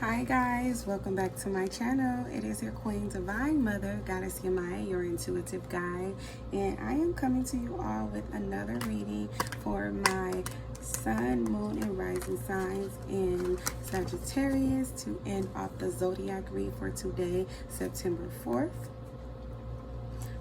Hi guys, welcome back to my channel. It is your Queen Divine Mother, Goddess Yamaya, your intuitive guide, and I am coming to you all with another reading for my Sun, Moon, and Rising signs in Sagittarius to end off the zodiac read for today, September 4th.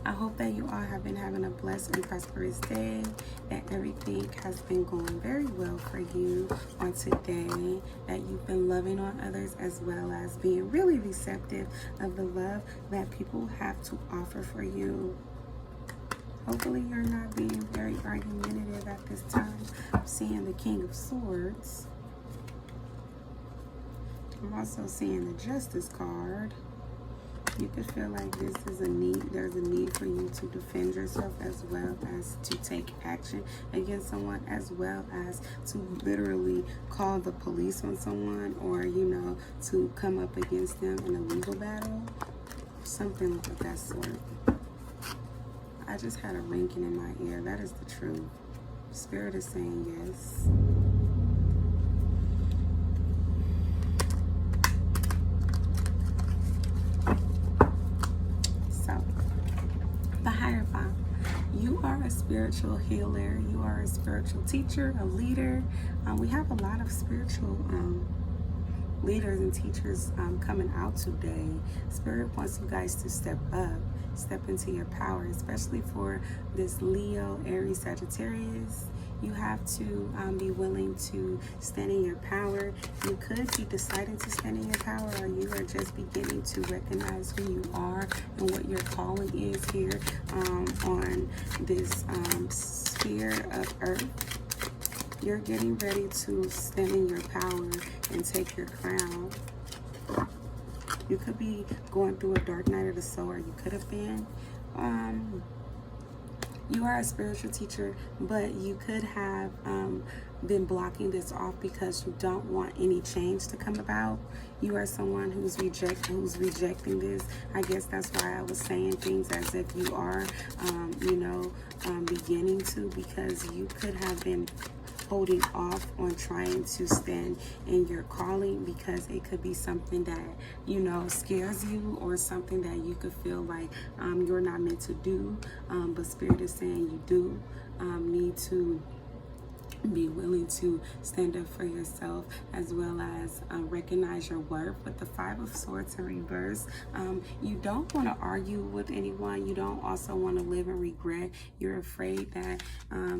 I hope that you all have been having a blessed and prosperous day, that everything has been going very well for you on today, that you've been loving on others as well as being really receptive of the love that people have to offer for you. Hopefully you're not being very argumentative at this time. I'm seeing the King of Swords. I'm also seeing the Justice card. You could feel like this is a need, there's a need for you to defend yourself as well as to take action against someone, as well as to literally call the police on someone, or, you know, to come up against them in a legal battle. Something of that sort. I just had a ringing in my ear. That is the truth. Spirit is saying yes. You are a spiritual healer. You are a spiritual teacher, a leader. We have a lot of spiritual leaders and teachers coming out today. Spirit wants you guys to step up, step into your power, especially for this Leo, Aries, Sagittarius. You have to be willing to stand in your power. You could be deciding to stand in your power, or you are just beginning to recognize who you are and what your calling is here on this sphere of earth. You're getting ready to stand in your power and take your crown. You could be going through a dark night of the soul, or you could have been. You are a spiritual teacher, but you could have been blocking this off because you don't want any change to come about. You are someone who's rejecting this. I guess that's why I was saying things as if you are, beginning to, because you could have been holding off on trying to stand in your calling because it could be something that, you know, scares you, or something that you could feel like you're not meant to do, but Spirit is saying you do need to be willing to stand up for yourself, as well as recognize your worth. With the Five of Swords in reverse, you don't want to argue with anyone. You don't also want to live in regret. You're afraid that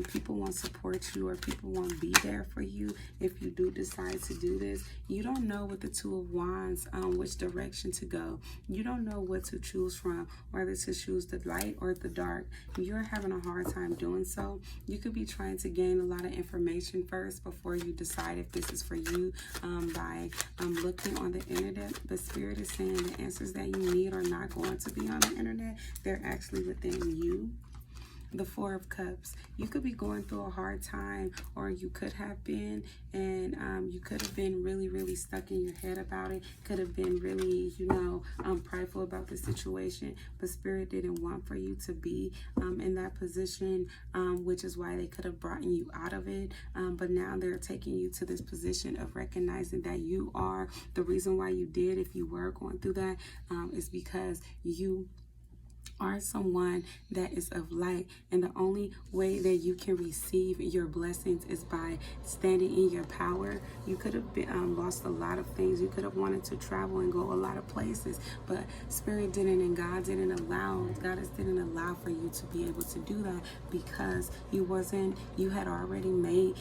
people won't support you, or people won't be there for you if you do decide to do this. You don't know with the Two of Wands which direction to go. You don't know what to choose from, whether to choose the light or the dark. You're having a hard time doing so. You could be trying to gain a lot of information first before you decide if this is for you, by looking on the internet. The Spirit is saying the answers that you need are not going to be on the internet. They're actually within you. The Four of Cups. You could be going through a hard time, or you could have been, and you could have been really stuck in your head about it. Could have been really, prideful about the situation, but Spirit didn't want for you to be in that position, which is why they could have brought you out of it. But now they're taking you to this position of recognizing that you are the reason why you did. If you were going through that, is because you are someone that is of light, and the only way that you can receive your blessings is by standing in your power. You could have been, lost a lot of things. You could have wanted to travel and go a lot of places, but Spirit didn't, and God didn't allow, Goddess didn't allow for you to be able to do that, because you had already made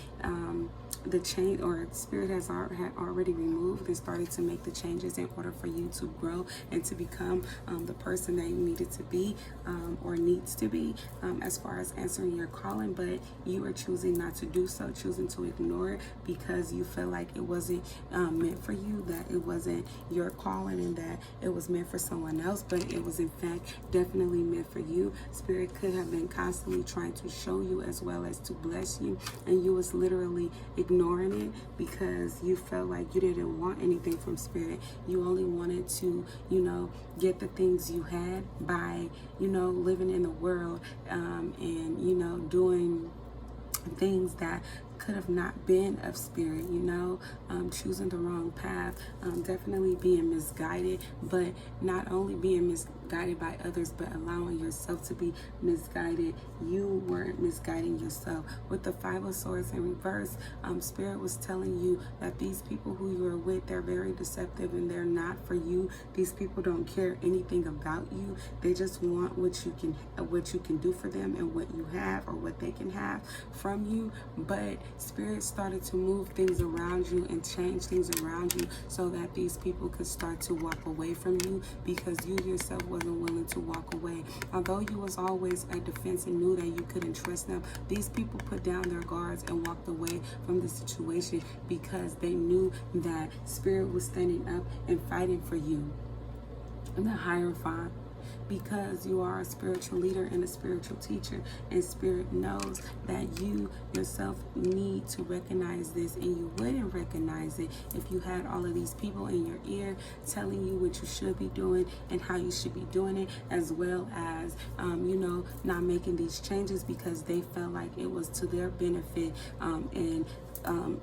the change, or Spirit had already removed and started to make the changes in order for you to grow and to become the person that you needed to be, or needs to be, as far as answering your calling. But you are choosing not to do so, choosing to ignore it, because you feel like it wasn't meant for you, that it wasn't your calling, and that it was meant for someone else, but it was in fact definitely meant for you. Spirit could have been constantly trying to show you as well as to bless you, and you was literally ignoring it because you felt like you didn't want anything from Spirit. You only wanted to, get the things you had by, living in the world, and, doing things that could have not been of spirit, you know, choosing the wrong path, definitely being misguided, but not only being misguided by others, but allowing yourself to be misguided. You weren't misguiding yourself. With the Five of Swords in reverse, Spirit was telling you that these people who you are with, they're very deceptive and they're not for you. These people don't care anything about you. They just want what you can do for them and what you have or what they can have from you. But Spirit started to move things around you and change things around you so that these people could start to walk away from you, because you yourself wasn't willing to walk away. Although you was always at defense and knew that you couldn't trust them, these people put down their guards and walked away from the situation because they knew that Spirit was standing up and fighting for you. And the Hierophant, because you are a spiritual leader and a spiritual teacher, and Spirit knows that you yourself need to recognize this, and you wouldn't recognize it if you had all of these people in your ear telling you what you should be doing and how you should be doing it, as well as you know, not making these changes because they felt like it was to their benefit, and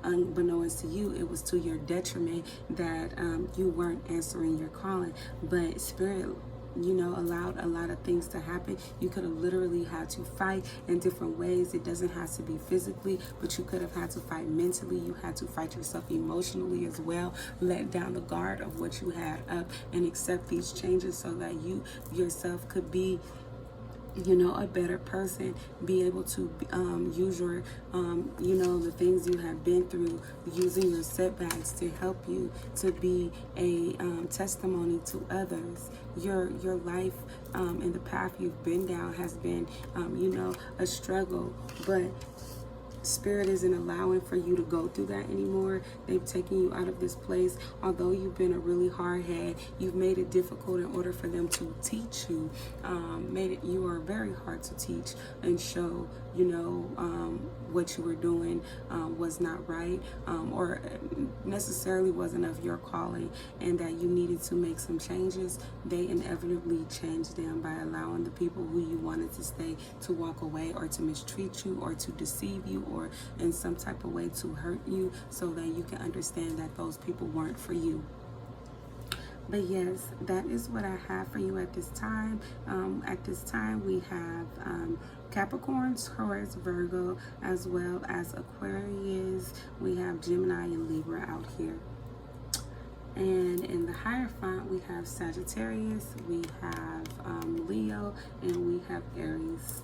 unbeknownst to you, it was to your detriment that you weren't answering your calling. But Spirit, you know, allowed a lot of things to happen. You could have literally had to fight in different ways. It doesn't have to be physically, but you could have had to fight mentally. You had to fight yourself emotionally as well. Let down the guard of what you had up and accept these changes so that you yourself could be, you know, a better person, be able to use your, you know, the things you have been through, using your setbacks to help you to be a testimony to others. Your life and the path you've been down has been, you know, a struggle, but Spirit isn't allowing for you to go through that anymore. They've taken you out of this place. Although you've been a really hard head, you've made it difficult in order for them to teach you. You are very hard to teach and show, you know, what you were doing was not right, or necessarily wasn't of your calling, and that you needed to make some changes. They inevitably changed them by allowing the people who you wanted to stay to walk away, or to mistreat you, or to deceive you, or in some type of way to hurt you, so that you can understand that those people weren't for you. But yes, that is what I have for you at this time. At this time, we have Capricorns, Taurus, Virgo, as well as Aquarius. We have Gemini and Libra out here. And in the Hierophant, we have Sagittarius, we have Leo, and we have Aries.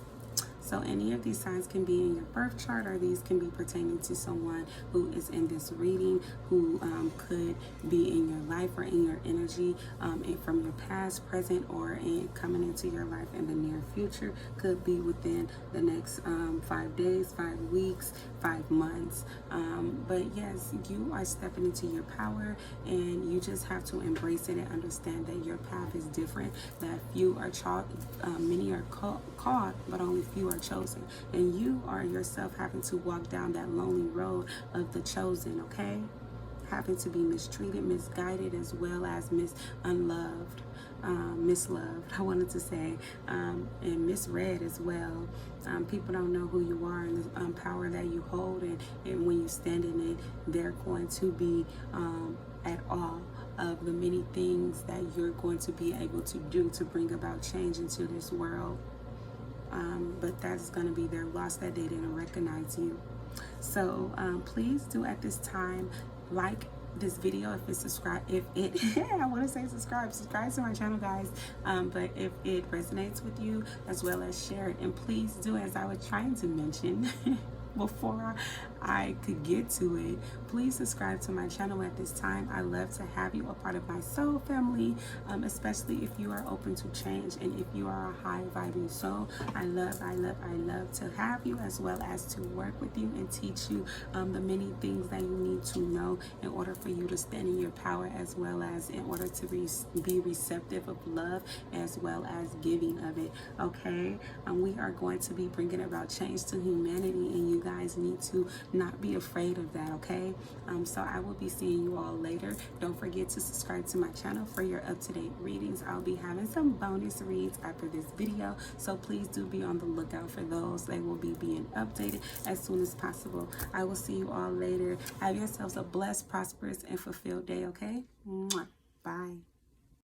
So any of these signs can be in your birth chart, or these can be pertaining to someone who is in this reading, who could be in your life or in your energy, and from your past, present, or coming into your life in the near future. Could be within the next 5 days, 5 weeks, 5 months. But yes, you are stepping into your power, and you just have to embrace it and understand that your path is different, that few are many are called, but only few are chosen, and you are yourself having to walk down that lonely road of the chosen, okay? Having to be mistreated, misguided, as well as mislived, I wanted to say, and misread as well. People don't know who you are and the power that you hold, and when you stand in it, they're going to be at awe of the many things that you're going to be able to do to bring about change into this world. But that's going to be their loss that they didn't recognize you. So please do at this time like this video if it's subscribed. I want to say subscribe to my channel, guys. But if it resonates with you, as well as share it. And please do, as I was trying to mention before I could get to it, please subscribe to my channel at this time. I love to have you a part of my soul family, especially if you are open to change and if you are a high vibing soul. I love to have you, as well as to work with you and teach you the many things that you need to know in order for you to stand in your power, as well as in order to be receptive of love, as well as giving of it. Okay, we are going to be bringing about change to humanity, and you guys need to not be afraid of that, okay? So I will be seeing you all later. Don't forget to subscribe to my channel for your up-to-date readings. I'll be having some bonus reads after this video, so please do be on the lookout for those. They will be being updated as soon as possible. I will see you all later. Have yourselves a blessed, prosperous, and fulfilled day, okay? Mwah.